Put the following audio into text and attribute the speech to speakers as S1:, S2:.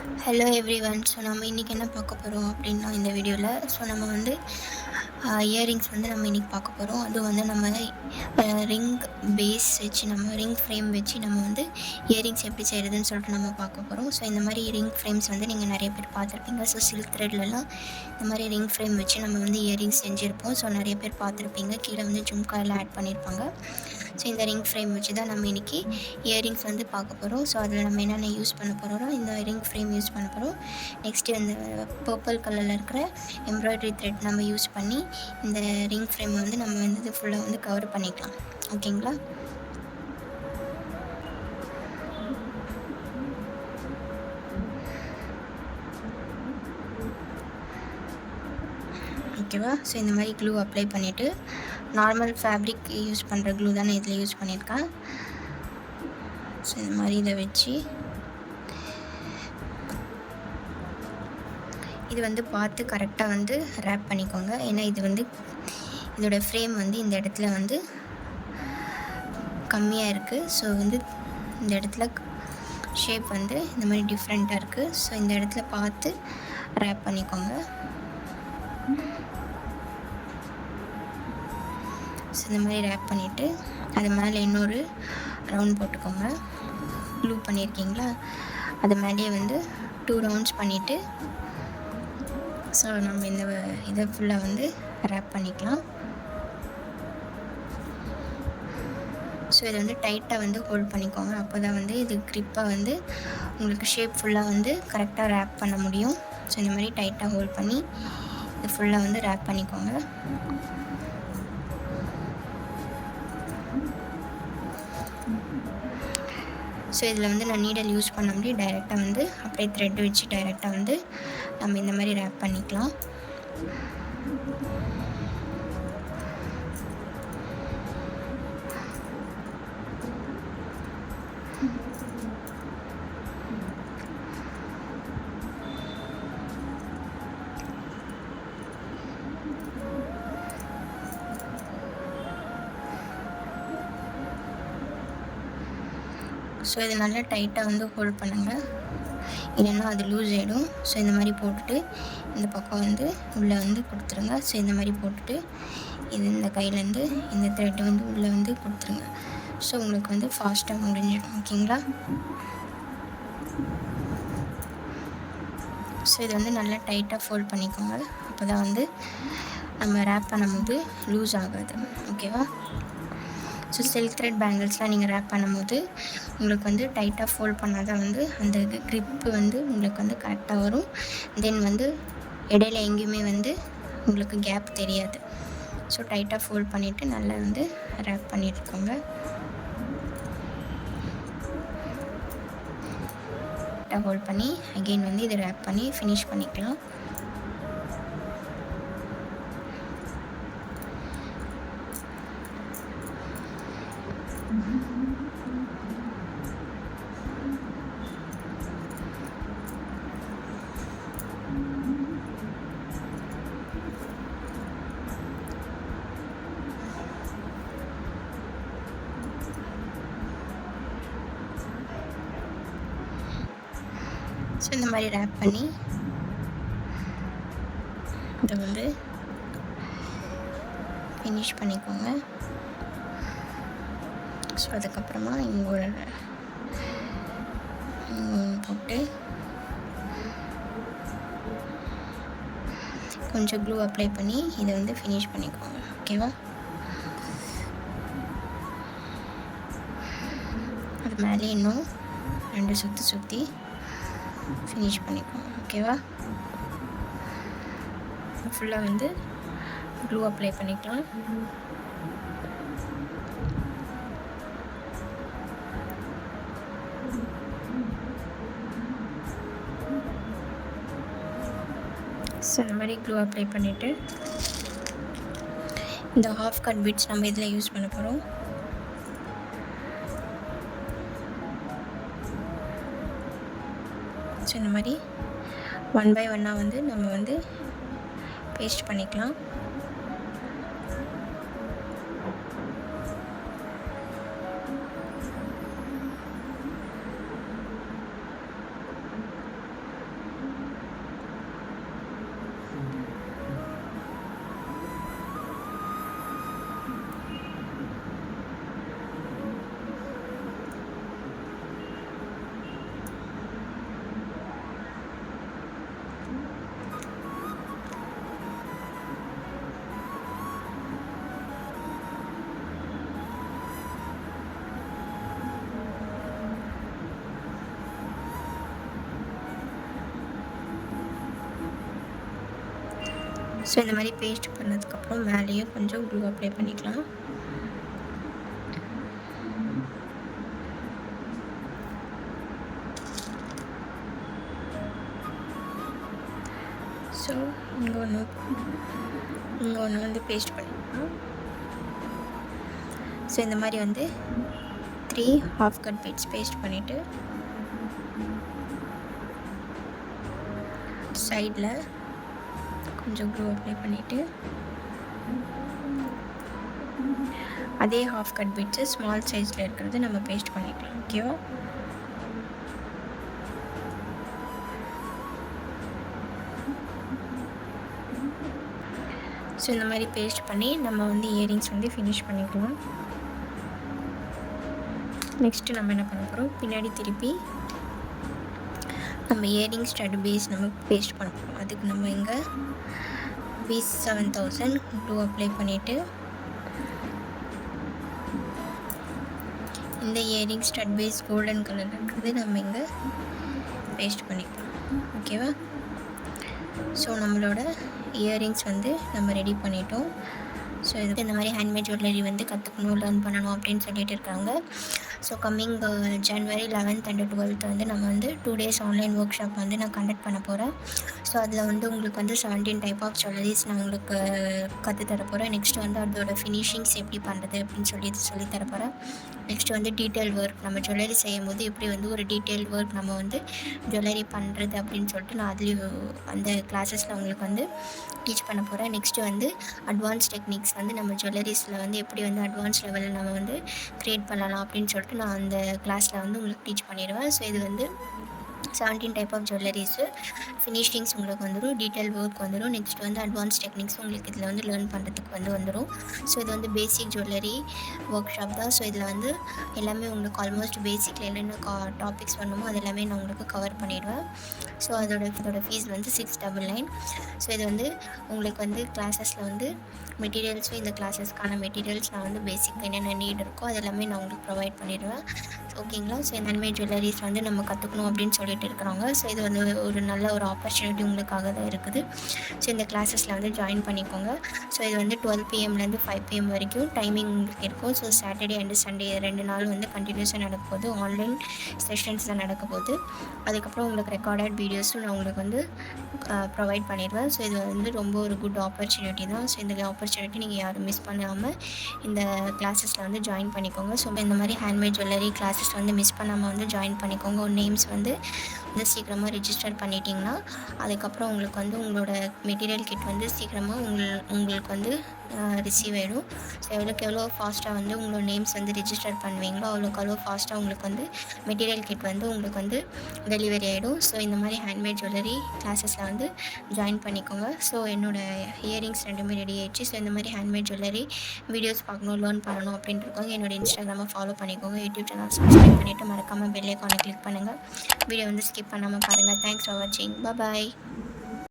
S1: Hello everyone. So நம்ம இன்றைக்கி என்ன பார்க்க போகிறோம் அப்படின்னா இந்த வீடியோவில் நம்ம வந்து இயரிங்ஸ் வந்து நம்ம இன்றைக்கி பார்க்க போகிறோம். அதுவும் வந்து நம்ம ரிங் பேஸ் வச்சு நம்ம ரிங் ஃப்ரேம் வச்சு நம்ம வந்து இயரிங்ஸ் எப்படி செய்கிறதுன்னு சொல்லிட்டு நம்ம பார்க்க போகிறோம். ஸோ இந்த மாதிரி ரிங் ஃப்ரேம்ஸ் வந்து நீங்கள் நிறைய பேர் பார்த்துருப்பீங்க. ஸோ சில்க் த்ரெட்லலாம் இந்த மாதிரி ரிங் ஃப்ரேம் வச்சு நம்ம வந்து இயரிங்ஸ் செஞ்சுருப்போம். ஸோ நிறைய பேர் பார்த்துருப்பீங்க. கீழே வந்து ஜும்கா எல்லாம் ஆட் பண்ணியிருப்பாங்க. ஸோ இந்த ரிங் ஃப்ரேம் வச்சு தான் நம்ம இன்றைக்கி இயரிங்ஸ் வந்து பார்க்க போகிறோம். ஸோ அதில் நம்ம என்னென்ன யூஸ் பண்ண போகிறோம், இந்த ரிங் ஃப்ரேம் யூஸ் பண்ண போகிறோம். நெக்ஸ்ட்டு இந்த பர்பிள் கலரில் இருக்கிற எம்ப்ராய்டரி த்ரெட் நம்ம யூஸ் பண்ணி இந்த ரிங் ஃப்ரேம் வந்து நம்ம வந்து இது ஃபுல்லாக வந்து கவர் பண்ணிக்கலாம். ஓகேங்களா? ஓகேவா? ஸோ இந்த மாதிரி க்ளூ அப்ளை பண்ணிவிட்டு நார்மல் ஃபேப்ரிக் யூஸ் பண்ணுற க்ளூ தான் நான் இதில் யூஸ் பண்ணியிருக்கேன். ஸோ இந்த மாதிரி இதை வச்சு இது வந்து பார்த்து கரெக்டாக வந்து ரேப் பண்ணிக்கோங்க. ஏன்னா இது வந்து இதோட ஃப்ரேம் வந்து இந்த இடத்துல வந்து கம்மியாக இருக்குது. ஸோ வந்து இந்த இடத்துல ஷேப் வந்து இந்த மாதிரி டிஃப்ரெண்ட்டாக இருக்குது. ஸோ இந்த இடத்துல பார்த்து ரேப் பண்ணிக்கோங்க. ஸோ இந்த மாதிரி ரேப் பண்ணிவிட்டு அது மேலே இன்னொரு ரவுண்ட் போட்டுக்கோங்க. க்ளூ பண்ணியிருக்கீங்களா, அது மேலேயே வந்து 2 ரவுண்ட்ஸ் பண்ணிவிட்டு ஸோ நம்ம இந்த இதை ஃபுல்லாக வந்து ரேப் பண்ணிக்கலாம். ஸோ இதை வந்து டைட்டாக வந்து ஹோல்ட் பண்ணிக்கோங்க. அப்போ தான் வந்து இது க்ரிப்பாக வந்து உங்களுக்கு ஷேப் ஃபுல்லாக வந்து கரெக்டாக ரேப் பண்ண முடியும். ஸோ இந்த மாதிரி டைட்டாக ஹோல்ட் பண்ணி இது ஃபுல்லாக வந்து ரேப் பண்ணிக்கோங்க. ஸோ இதில் வந்து நான் நீடல் யூஸ் பண்ண முடியும். டைரெக்டாக வந்து அப்படியே த்ரெட் வச்சு டைரெக்டாக வந்து நம்ம இந்த மாதிரி ரேப் பண்ணிக்கலாம். ஸோ இது நல்லா டைட்டாக வந்து ஹோல்ட் பண்ணுங்கள், இல்லைன்னா அது லூஸ் ஆகிடும். ஸோ இந்த மாதிரி போட்டுட்டு இந்த பக்கம் வந்து உள்ளே வந்து கொடுத்துருங்க. ஸோ இந்த மாதிரி போட்டுட்டு இது இந்த கையிலேருந்து இந்த த்ரெட் வந்து உள்ளே வந்து கொடுத்துருங்க. ஸோ உங்களுக்கு வந்து ஃபாஸ்ட்டாக முடிஞ்சிடும். ஓகேங்களா? ஸோ இது வந்து நல்லா டைட்டாக ஃபோல்ட் பண்ணிக்கோங்க. அப்போ தான் வந்து நம்ம ரேப் பண்ணும்போது லூஸ் ஆகாது. ஓகேவா? ஸோ சில்க் த்ரெட் பேங்கிள்ஸ்லாம் நீங்கள் ரேப் பண்ணும்போது உங்களுக்கு வந்து டைட்டாக ஃபோல்ட் பண்ணால் தான் வந்து அந்த க்ரிப்பு வந்து உங்களுக்கு வந்து கரெக்டாக வரும். தென் வந்து இடையில எங்கேயுமே வந்து உங்களுக்கு கேப் தெரியாது. ஸோ டைட்டாக ஃபோல்ட் பண்ணிவிட்டு நல்லா வந்து ரேப் பண்ணிட்டுருக்கோங்க. டைட்டாக ஹோல்ட் பண்ணி அகெயின் வந்து இதை ரேப் பண்ணி ஃபினிஷ் பண்ணிக்கலாம். ஸோ இந்த மாதிரி ரேப் பண்ணி இதை வந்து ஃபினிஷ் பண்ணிக்கோங்க. ஸோ அதுக்கப்புறமா இங்கே ஒரு போட்டு கொஞ்சம் க்ளூ அப்ளை பண்ணி இதை வந்து ஃபினிஷ் பண்ணிக்கோங்க. ஓகேவா? அது மேலே இன்னும் 2 சுற்றி ஃபினிஷ் பண்ணிக்கோங்க. ஓகேவா? ஃபுல்லாக வந்து க்ளூ அப்ளை பண்ணிக்கலாம். ஸோ இந்த மாதிரி க்ளூ அப்ளை பண்ணிவிட்டு இந்த ஹாஃப் கட் பீட்ஸ் நம்ம இதில் யூஸ் பண்ண போகிறோம். ஸோ இந்த மாதிரி 1 by 1 வந்து நம்ம வந்து பேஸ்ட் பண்ணிக்கலாம். ஸோ இந்த மாதிரி பேஸ்ட் பண்ணதுக்கப்புறம் மேலேயும் கொஞ்சம் க்ளூ அப்ளை பண்ணிக்கலாம். ஸோ இங்கே ஒன்று வந்து பேஸ்ட் பண்ணிக்கலாம். ஸோ இந்த மாதிரி வந்து 3 ஹாஃப் கட் பீட்ஸ் பேஸ்ட் பண்ணிவிட்டு சைடில் கொஞ்சம் க்ளூ அப்ளை பண்ணிவிட்டு அதே ஹாஃப் கட் பீட்ஸு ஸ்மால் சைஸில் இருக்கிறது நம்ம பேஸ்ட் பண்ணிக்கலாம். ஓகேவா? ஸோ இந்த மாதிரி பேஸ்ட் பண்ணி நம்ம வந்து இயரிங்ஸ் வந்து ஃபினிஷ் பண்ணிக்கலாம். நெக்ஸ்ட்டு நம்ம என்ன பண்ண போகிறோம், பின்னாடி திருப்பி நம்ம இயரிங் ஸ்டட் பேஸ் நம்ம பேஸ்ட் பண்ண போகிறோம். அதுக்கு நம்ம இங்கே பீஸ் 7000 க்ளூ அப்ளை பண்ணிவிட்டு இந்த earring stud base golden colour இருக்கிறது நம்ம இங்கே பேஸ்ட் பண்ணிக்கலாம். ஓகேவா? ஸோ நம்மளோட இயரிங்ஸ் வந்து நம்ம ரெடி பண்ணிட்டோம். ஸோ இதுக்கு இந்த மாதிரி ஹேண்ட்மேட் ஜுவல்லரி வந்து கற்றுக்கணும், லேர்ன் பண்ணணும் அப்படின்னு சொல்லிட்டு இருக்காங்க. So coming January 11th and 12th வந்து நம்ம வந்து 2 days ஆன்லைன் ஒர்க் ஷாப் வந்து நான் கண்டக்ட் பண்ண போகிறேன். ஸோ அதில் வந்து உங்களுக்கு வந்து 17 டைப் ஆஃப் ஜுவல்லரிஸ் நான் உங்களுக்கு கற்றுத்தர போகிறேன். நெக்ஸ்ட் வந்து அதோட ஃபினிஷிங்ஸ் எப்படி பண்ணுறது அப்படின்னு சொல்லி தர போகிறேன். நெக்ஸ்ட் வந்து டீட்டெயில் ஒர்க், நம்ம ஜுவல்லரி செய்யும் போது எப்படி வந்து ஒரு டீட்டெயில் ஒர்க் நம்ம வந்து ஜுவல்லரி பண்ணுறது அப்படின்னு சொல்லிட்டு நான் அதுலேயும் அந்த கிளாஸஸில் உங்களுக்கு வந்து டீச் பண்ண போகிறேன். நெக்ஸ்ட்டு வந்து அட்வான்ஸ் டெக்னிக்ஸ் வந்து நம்ம ஜுவல்லரிஸில் வந்து எப்படி வந்து அட்வான்ஸ் லெவலில் நம்ம வந்து க்ரியேட் பண்ணலாம் அப்படின்னு சொல்லிட்டு நான் அந்த கிளாஸில் வந்து உங்களுக்கு டீச் பண்ணிடுவேன். ஸோ இது வந்து 17 டைப் ஆஃப் ஜுவல்லரிஸு ஃபினிஷிங்ஸ் உங்களுக்கு வந்துடும், டீட்டெயில் ஒர்க் வந்துடும். நெக்ஸ்ட் வந்து அட்வான்ஸ் டெக்னிக்ஸ் உங்களுக்கு இதில் வந்து லேர்ன் பண்ணுறதுக்கு வந்துடும். ஸோ இது வந்து பேசிக் ஜுவல்லரி ஒர்க் ஷாப் தான். ஸோ இதில் வந்து எல்லாமே உங்களுக்கு ஆல்மோஸ்ட் பேசிக்கில் என்னென்ன டாபிக்ஸ் வரணுமோ அது எல்லாமே நான் உங்களுக்கு கவர் பண்ணிவிடுவேன். ஸோ அதோட ஃபீஸ் வந்து 699. ஸோ இது வந்து உங்களுக்கு வந்து கிளாஸஸில் வந்து மெட்டீரியல்ஸும் இந்த கிளாஸஸ்க்கான மெட்டீரியல்ஸ் நான் வந்து பேசிக் என்னென்ன நீட் இருக்கோ அது எல்லாமே நான் உங்களுக்கு ப்ரொவைட் பண்ணிடுவேன். ஓகேங்களா? ஸோ இந்த ஹேண்ட்மேட் ஜுவல்லரிஸ் வந்து நம்ம கற்றுக்கணும் அப்படின்னு சொல்லிட்டு இருக்கிறாங்க. ஸோ இது வந்து ஒரு நல்ல ஒரு ஆப்பர்ச்சுனிட்டி உங்களுக்காக தான் இருக்குது. ஸோ இந்த கிளாஸஸில் வந்து ஜாயின் பண்ணிக்கோங்க. ஸோ இது வந்து 12 PM-லேருந்து 5 PM வரைக்கும் டைமிங் உங்களுக்கு இருக்கும். ஸோ சாட்டர்டே அண்டு சண்டே 2 நாள் வந்து கண்டினியூஸாக நடக்க போகுது, ஆன்லைன் செஷன்ஸ் தான் நடக்க போகுது. அதுக்கப்புறம் உங்களுக்கு ரெக்கார்டட் வீடியோஸும் நான் உங்களுக்கு வந்து ப்ரொவைட் பண்ணிடுவேன். ஸோ இது வந்து ரொம்ப ஒரு குட் ஆப்பர்ச்சுனிட்டி தான். ஸோ இந்த ஆப்பர்ச்சுனிட்டி நீங்கள் யாரும் மிஸ் பண்ணாமல் இந்த கிளாஸஸில் வந்து ஜாயின் பண்ணிக்கோங்க. ஸோ இந்த மாதிரி ஹேண்ட்மேட் ஜுவல்லரி கிளாஸஸ் வந்து மிஸ் பண்ணாமல் வந்து ஜாயின் பண்ணிக்கோங்க. ஒரு நேம்ஸ் வந்து சீக்கிரமாக ரிஜிஸ்டர் பண்ணிட்டீங்கன்னா அதுக்கப்புறம் உங்களுக்கு வந்து உங்களோட மெட்டீரியல் கிட் வந்து சீக்கிரமாக உங்களுக்கு வந்து ரிசீவ் ஆகிடும். ஸோ எவ்வளோ ஃபாஸ்ட்டாக வந்து உங்களோட நேம்ஸ் வந்து ரிஜிஸ்டர் பண்ணுவீங்களோ அவ்வளோ ஃபாஸ்ட்டாக உங்களுக்கு வந்து மெட்டீரியல் கிட் வந்து உங்களுக்கு வந்து டெலிவரி ஆகிடும். ஸோ இந்த மாதிரி ஹேண்ட்மேட் ஜுவல்லரி கிளாஸஸில் வந்து ஜாயின் பண்ணிக்கோங்க. ஸோ என்னோடய இயரிங்ஸ் ரெண்டுமே ரெடி ஆகிடுச்சு. ஸோ இந்த மாதிரி ஹேண்ட்மேட் ஜுவல்லரி வீடியோஸ் பார்க்கணும், லேர்ன் பண்ணணும் அப்படின்ட்டு இருக்கோங்க. என்னோடய இன்ஸ்டாகிராமை ஃபாலோ பண்ணிக்கோங்க. யூடியூப் சேனல் சப்ஸ்கிரைப் பண்ணிவிட்டு மறக்காமல் பெல் ஐக்கானை கிளிக் பண்ணுங்கள். வீடியோ வந்து ஸ்கிப் பண்ணாமல் பாருங்கள். தேங்க்ஸ் ஃபார் வாட்சிங். பாய்.